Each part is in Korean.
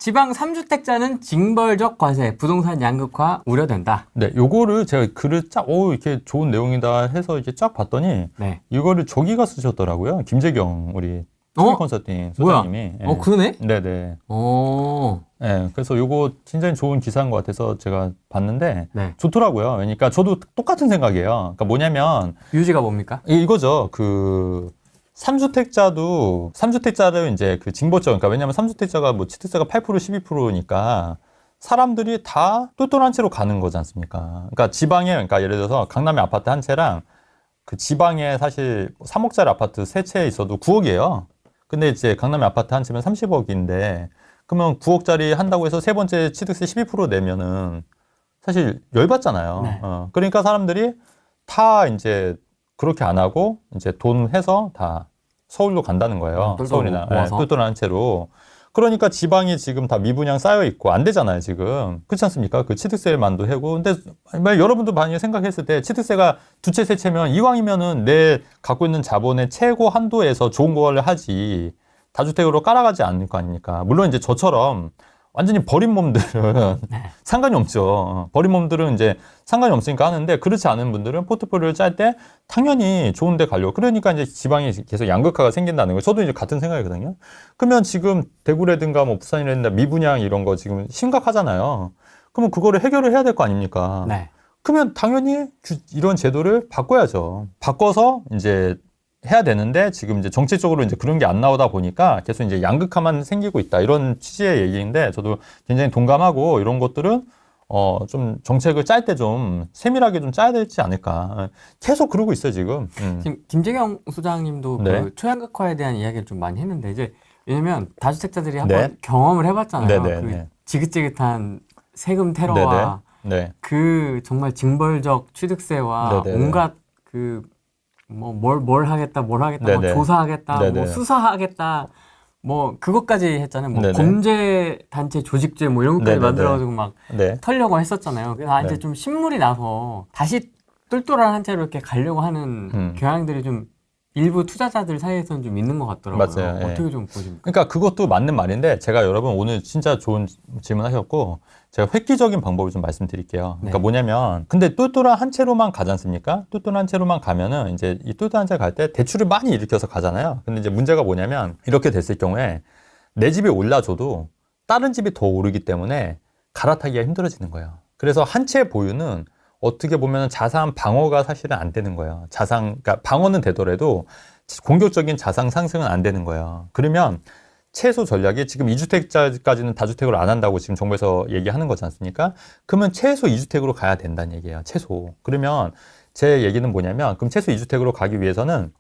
지방 3주택자는 징벌적 과세, 부동산 양극화 우려된다. 네, 요거를 제가 글을 이렇게 좋은 내용이다 해서 이제 쫙 봤더니, 네. 이거를 저기가 쓰셨더라고요. 김재경, 우리 컨설팅 소장님이. 뭐야? 그러네? 네네. 오. 네, 그래서 요거 굉장히 좋은 기사인 것 같아서 제가 봤는데, 네. 좋더라고요. 그러니까 저도 똑같은 생각이에요. 그러니까 뭐냐면, 유지가 뭡니까? 이거죠. 3주택자를 이제 그 징벌적, 그러니까 왜냐면 3주택자가 뭐 취득세가 8% 12%니까 사람들이 다 똘똘한 채로 가는 거지 않습니까? 그러니까 지방에, 그러니까 예를 들어서 강남에 아파트 한 채랑 그 지방에 사실 3억짜리 아파트 세 채 있어도 9억이에요. 근데 이제 강남에 아파트 한 채면 30억인데 그러면 9억짜리 한다고 해서 세 번째 취득세 12% 내면은 사실 열받잖아요. 네. 그러니까 사람들이 다 이제 그렇게 안 하고 이제 돈 해서 다 서울로 간다는 거예요. 서울이나 똘똘한 채로. 그러니까 지방이 지금 다 미분양 쌓여 있고 안 되잖아요, 지금. 그렇지 않습니까? 그 취득세만도 하고. 근데 여러분도 많이 생각했을 때 취득세가 두 채, 세 채면 이왕이면은 내 갖고 있는 자본의 최고 한도에서 좋은 거를 하지. 다주택으로 깔아가지 않을 거 아닙니까? 물론 이제 저처럼 완전히 버린 몸들은 상관이 없죠. 버린 몸들은 이제 상관이 없으니까 하는데 그렇지 않은 분들은 포트폴리오를 짤 때 당연히 좋은 데 가려고. 그러니까 이제 지방이 계속 양극화가 생긴다는 거예요. 저도 이제 같은 생각이거든요. 그러면 지금 대구라든가 뭐 부산이라든가 미분양 이런 거 지금 심각하잖아요. 그러면 그거를 해결을 해야 될 거 아닙니까? 네. 그러면 당연히 이런 제도를 바꿔야죠. 바꿔서 이제 해야 되는데 지금 이제 정치적으로 이제 그런 게 안 나오다 보니까 계속 이제 양극화만 생기고 있다. 이런 취지의 얘기인데 저도 굉장히 동감하고 이런 것들은 좀 정책을 짤 때 좀 세밀하게 좀 짜야 되지 않을까. 계속 그러고 있어요, 지금. 김재경 소장님도 네. 그 초양극화에 대한 이야기를 좀 많이 했는데 이제 왜냐면 다주택자들이 한번 경험을 해봤잖아요. 그 지긋지긋한 세금 테러와 그 정말 징벌적 취득세와 온갖 그 뭘 하겠다, 뭐 조사하겠다, 뭐 수사하겠다, 뭐 그것까지 했잖아요. 뭐 범죄 단체 조직죄 뭐 이런 것까지 만들어가지고 막 털려고 했었잖아요. 그래서 이제 좀 신물이 나서 다시 똘똘한 한 채로 이렇게 가려고 하는 경향들이 좀 일부 투자자들 사이에서는 좀 있는 것 같더라고요. 맞아요. 어떻게 좀 보십니까? 그러니까 그것도 맞는 말인데 제가 여러분 오늘 진짜 좋은 질문하셨고 제가 획기적인 방법을 좀 말씀드릴게요. 그러니까 뭐냐면 근데 똘똘한 한 채로만 가지 않습니까? 똘똘한 한 채로만 가면은 이제 이 똘똘한 한 채 갈 때 대출을 많이 일으켜서 가잖아요. 근데 이제 문제가 뭐냐면 이렇게 됐을 경우에 내 집이 올라줘도 다른 집이 더 오르기 때문에 갈아타기가 힘들어지는 거예요. 그래서 한 채 보유는 어떻게 보면 자산 방어가 사실은 안 되는 거예요. 그러니까 방어는 되더라도 공격적인 자산 상승은 안 되는 거예요. 그러면 최소 전략이 지금 2주택자까지는 다주택으로 안 한다고 지금 정부에서 얘기하는 거지 않습니까? 그러면 최소 2주택으로 가야 된다는 얘기예요. 최소. 그러면 제 얘기는 뭐냐면 그럼 최소 2주택으로 가기 위해서는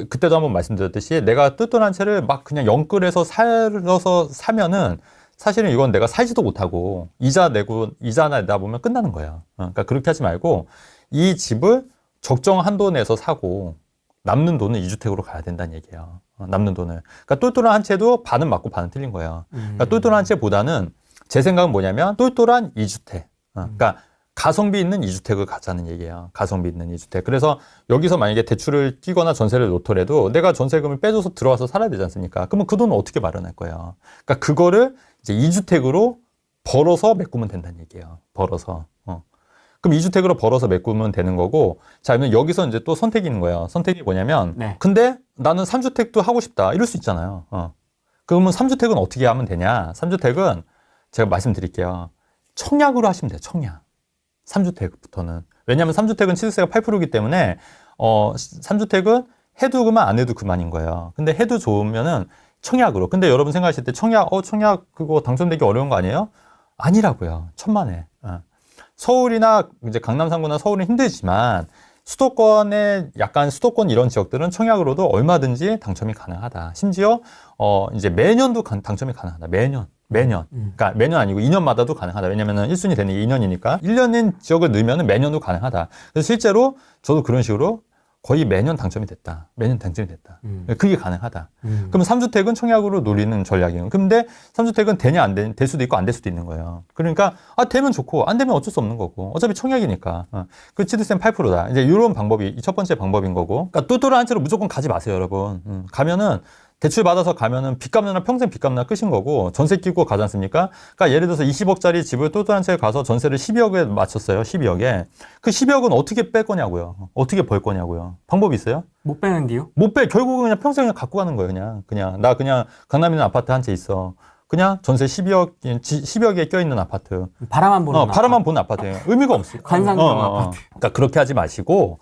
그때도 한번 말씀드렸듯이 내가 똘똘한 채를 막 그냥 영끌해서 살려서 사면은 사실은 이건 내가 살지도 못하고 이자나 내다 보면 끝나는 거예요. 그러니까 그렇게 하지 말고 이 집을 적정 한도 내에서 사고 남는 돈은 2주택으로 가야 된다는 얘기예요. 남는 돈을. 그러니까 똘똘한 한 채도 반은 맞고 반은 틀린 거예요. 그러니까 똘똘한 한 채보다는 제 생각은 뭐냐면 똘똘한 2주택. 그러니까 가성비 있는 2주택을 가자는 얘기예요. 가성비 있는 2주택. 그래서 여기서 만약에 대출을 끼거나 전세를 놓더라도 내가 전세금을 빼줘서 들어와서 살아야 되지 않습니까? 그러면 그 돈은 어떻게 마련할 거예요? 그러니까 그거를 이제 2주택으로 벌어서 메꾸면 된다는 얘기예요. 벌어서. 그럼 2주택으로 벌어서 메꾸면 되는 거고, 자, 그러면 여기서 이제 또 선택이 있는 거예요. 선택이 뭐냐면, 근데 나는 3주택도 하고 싶다. 이럴 수 있잖아요. 그러면 3주택은 어떻게 하면 되냐? 3주택은 제가 말씀드릴게요. 청약으로 하시면 돼요. 청약. 3주택부터는. 왜냐하면 3주택은 취득세가 8%이기 때문에, 3주택은 해도 그만 안 해도 그만인 거예요. 근데 해도 좋으면은 청약으로. 근데 여러분 생각하실 때 청약 그거 당첨되기 어려운 거 아니에요? 아니라고요. 천만에. 서울이나 이제 강남 3구나 서울은 힘들지만 수도권 이런 지역들은 청약으로도 얼마든지 당첨이 가능하다. 심지어 이제 매년도 당첨이 가능하다. 매년. 그러니까 매년 아니고 2년마다도 가능하다. 왜냐면은 1순위 되는 게 2년이니까 1년인 지역을 넣으면은 매년도 가능하다. 그래서 실제로 저도 그런 식으로 거의 매년 당첨이 됐다. 매년 당첨이 됐다. 그게 가능하다. 그럼 3주택은 청약으로 노리는 전략이에요. 근데 3주택은 되냐 안 될 수도 있고 안 될 수도 있는 거예요. 그러니까 되면 좋고 안 되면 어쩔 수 없는 거고. 어차피 청약이니까. 그 취득세는 8%다. 이제 이런 방법이 첫 번째 방법인 거고. 그러니까 똘똘한 한 채로 무조건 가지 마세요, 여러분. 가면은 대출 받아서 가면은 빚 갚느라 평생 빚 갚느라 끝인 거고 전세 끼고 가지 않습니까? 그러니까 예를 들어서 20억짜리 집을 또 다른 채에 가서 전세를 12억에 맞췄어요. 12억에. 그 12억은 어떻게 뺄 거냐고요. 어떻게 벌 거냐고요. 방법이 있어요? 못 빼는데요? 못 빼. 결국은 그냥 평생 그냥 갖고 가는 거예요. 그냥. 나 그냥 강남에 있는 아파트 한 채 있어. 그냥 전세 12억에 껴있는 아파트. 바라만 보는 바라만 보는 아파트예요. 의미가 없어요. 관상용 아파트. 그러니까 그렇게 하지 마시고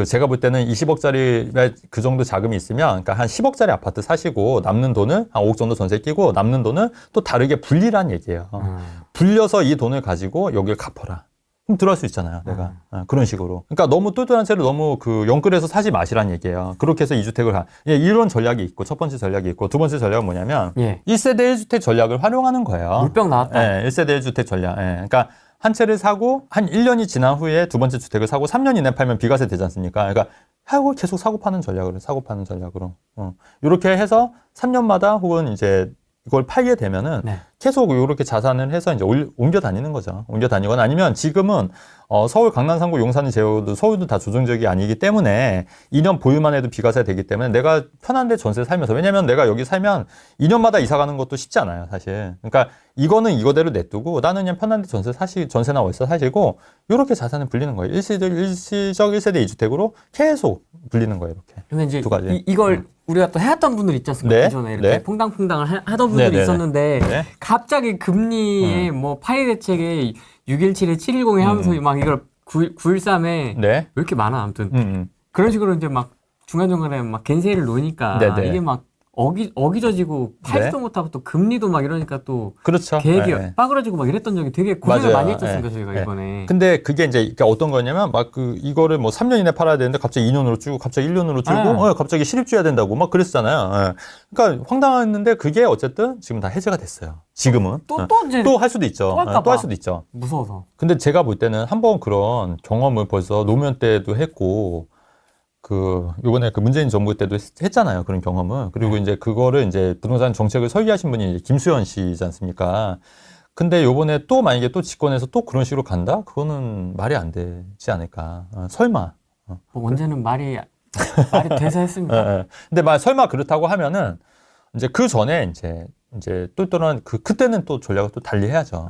제가 볼 때는 20억짜리 그 정도 자금이 있으면, 그러니까 한 10억짜리 아파트 사시고 남는 돈을 한 5억 정도 전세 끼고 남는 돈을 또 다르게 불리란 얘기예요. 불려서 이 돈을 가지고 여길 갚아라. 그럼 들어갈 수 있잖아요, 내가. 그런 식으로. 그러니까 너무 똘똘한 채를 너무 영끌해서 사지 마시란 얘기예요. 그렇게 해서 2주택을 이런 전략이 있고, 첫 번째 전략이 있고, 두 번째 전략은 뭐냐면, 1세대 1주택 전략을 활용하는 거예요. 물병 나왔다. 1세대 1주택 전략. 그러니까 한 채를 사고 한 1년이 지난 후에 두 번째 주택을 사고 3년 이내 팔면 비과세 되지 않습니까? 그러니까 하고 계속 사고 파는 전략으로. 이렇게 해서 3년마다 혹은 이제 이걸 팔게 되면은 계속 이렇게 자산을 해서 이제 옮겨 다니는 거죠. 옮겨 다니거나 아니면 지금은 서울 강남 3구 용산이 제어도 서울도 다 조정지역이 아니기 때문에 2년 보유만 해도 비과세 되기 때문에 내가 편한데 전세 살면서, 왜냐면 내가 여기 살면 2년마다 이사 가는 것도 쉽지 않아요, 사실. 그러니까 이거는 이거대로 내두고 나는 그냥 편한데 전세나 월세 사시고 이렇게 자산을 불리는 거예요. 일시적 1세대 2주택으로 계속 불리는 거예요, 이렇게. 근데 이제 두 가지. 이걸 우리가 또 해왔던 분들 있지 않습니까? 기존에 이렇게 퐁당퐁당을 하던 분들이 있었는데 갑자기 금리에 뭐 파이 대책에 617에 710에 하면서 막 이걸 913에 왜 이렇게 많아 아무튼 그런 식으로 이제 막 중간중간에 막 겐세이를 놓으니까 이게 막 어기져지고 팔지도 못하고 또 금리도 막 이러니까 또 그렇죠. 계획이 빠그러지고 막 이랬던 적이 되게 고생을 많이 했지 않습니까 저희가 이번에. 근데 그게 이제 그러니까 어떤 거냐면 막 이거를 뭐 3년 이내 팔아야 되는데 갑자기 2년으로 줄고 갑자기 1년으로 줄고 갑자기 실입 줘야 된다고 막 그랬잖아요. 그러니까 황당했는데 그게 어쨌든 지금 다 해제가 됐어요. 지금은 또 할 수도 있죠. 또 할 수도 있죠. 무서워서. 근데 제가 볼 때는 한번 그런 경험을 벌써 노무현 때도 했고 요번에 문재인 정부 때도 했잖아요. 그런 경험을. 그리고 이제 그거를 이제 부동산 정책을 설계하신 분이 이제 김수현 씨지 않습니까? 근데 요번에 또 만약에 또 집권해서 또 그런 식으로 간다? 그거는 말이 안 되지 않을까. 설마. 뭐 언제는 말이 돼서 했습니다. 근데 설마 그렇다고 하면은 이제 그 전에 이제 똘똘한 그때는 또 전략을 또 달리 해야죠.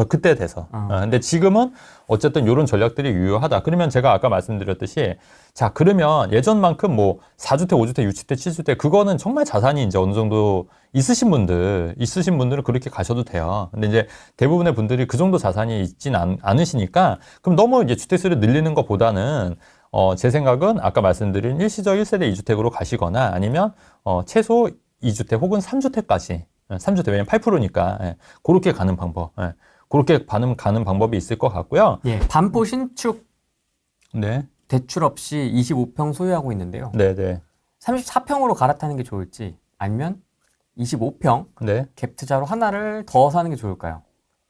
그때 돼서. 근데 지금은 어쨌든 이런 전략들이 유효하다. 그러면 제가 아까 말씀드렸듯이 자, 그러면 예전만큼 뭐 4주택, 5주택, 6주택, 7주택 그거는 정말 자산이 이제 어느 정도 있으신 분들은 그렇게 가셔도 돼요. 근데 이제 대부분의 분들이 그 정도 자산이 있진 않으시니까 그럼 너무 이제 주택수를 늘리는 것보다는 제 생각은 아까 말씀드린 일시적 1세대 2주택으로 가시거나 아니면 최소 2주택 혹은 3주택까지 3주택 왜냐면 8%니까 그렇게 가는 방법 그렇게 가는 방법이 있을 것 같고요. 반포 신축 대출 없이 25평 소유하고 있는데요. 34평으로 갈아타는 게 좋을지 아니면 25평 갭 투자로 하나를 더 사는 게 좋을까요?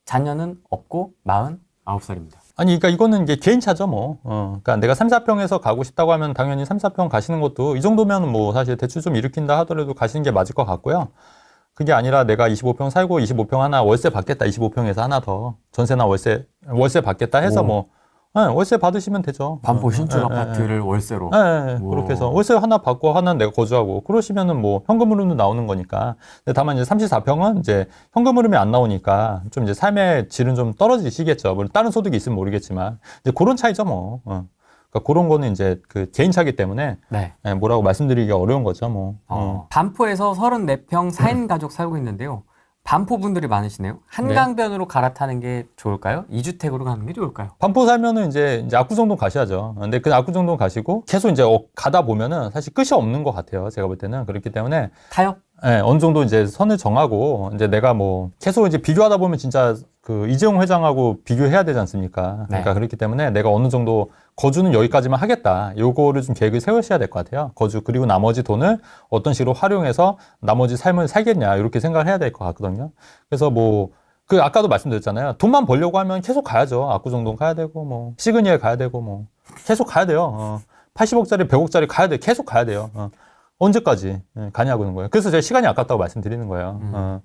자녀는 없고 49살입니다. 아니, 그러니까 이거는 이제 개인차죠, 뭐. 그러니까 내가 3, 4평에서 가고 싶다고 하면 당연히 3, 4평 가시는 것도 이 정도면 뭐 사실 대출 좀 일으킨다 하더라도 가시는 게 맞을 것 같고요. 그게 아니라 내가 25평 살고 25평 하나 월세 받겠다. 25평에서 하나 더 전세나 월세 받겠다 해서 뭐 월세 받으시면 되죠. 반포 신축 아파트를 월세로. 그렇게 해서 월세 하나 받고 하나는 내가 거주하고 그러시면은 뭐 현금 흐름도 나오는 거니까. 근데 다만 이제 34평은 이제 현금 흐름이 안 나오니까 좀 이제 삶의 질은 좀 떨어지시겠죠. 물론 다른 소득이 있으면 모르겠지만 이제 그런 차이죠, 뭐. 그러니까 그런 거는 이제 개인차기 때문에 뭐라고 말씀드리기가 어려운 거죠, 뭐. 반포에서 34평 4인 가족 살고 있는데요. 반포 분들이 많으시네요. 한강변으로 갈아타는 게 좋을까요? 2주택으로 가는 게 좋을까요? 반포 살면은 이제 압구정동 가셔야죠. 근데 그 압구정동 가시고 계속 이제 가다 보면은 사실 끝이 없는 것 같아요. 제가 볼 때는. 그렇기 때문에. 타협? 어느 정도 이제 선을 정하고 이제 내가 뭐 계속 이제 비교하다 보면 진짜 이재용 회장하고 비교해야 되지 않습니까? 그러니까 그렇기 때문에 내가 어느 정도 거주는 여기까지만 하겠다. 요거를 좀 계획을 세우셔야 될 것 같아요. 거주 그리고 나머지 돈을 어떤 식으로 활용해서 나머지 삶을 살겠냐 이렇게 생각을 해야 될 것 같거든요. 그래서 뭐 아까도 말씀드렸잖아요. 돈만 벌려고 하면 계속 가야죠. 압구정동 가야 되고 뭐 시그니엘 가야 되고 뭐 계속 가야 돼요. 80억짜리 100억짜리 가야 돼. 계속 가야 돼요. 언제까지 가냐고 하는 거예요. 그래서 제가 시간이 아깝다고 말씀드리는 거예요.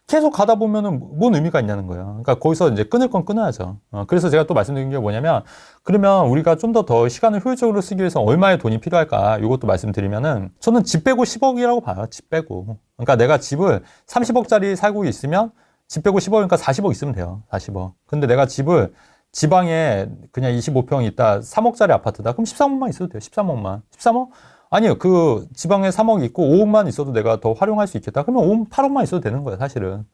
계속 가다 보면은 뭔 의미가 있냐는 거예요. 그러니까 거기서 이제 끊을 건 끊어야죠. 그래서 제가 또 말씀드린 게 뭐냐면, 그러면 우리가 좀 더 시간을 효율적으로 쓰기 위해서 얼마의 돈이 필요할까? 이것도 말씀드리면은, 저는 집 빼고 10억이라고 봐요. 집 빼고. 그러니까 내가 집을 30억짜리 살고 있으면 집 빼고 10억이니까 40억 있으면 돼요. 40억. 근데 내가 집을 지방에 그냥 25평 있다 3억짜리 아파트다. 그럼 13억만 있어도 돼요. 13억만. 13억? 아니요. 그 지방에 3억 있고 5억만 있어도 내가 더 활용할 수 있겠다. 그러면 5억, 8억만 있어도 되는 거예요, 사실은.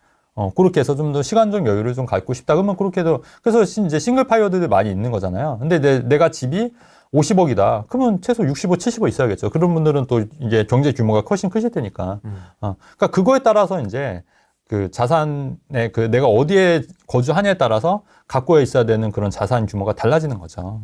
그렇게 해서 좀 더 시간적 여유를 좀 갖고 싶다. 그러면 그렇게 해도, 그래서 이제 싱글 파이어들이 많이 있는 거잖아요. 근데 내가 집이 50억이다. 그러면 최소 65, 70억 있어야겠죠. 그런 분들은 또 이게 경제 규모가 훨씬 크실 테니까. 그러니까 그거에 따라서 이제 그 자산의 그 내가 어디에 거주하냐에 따라서 갖고 있어야 되는 그런 자산 규모가 달라지는 거죠.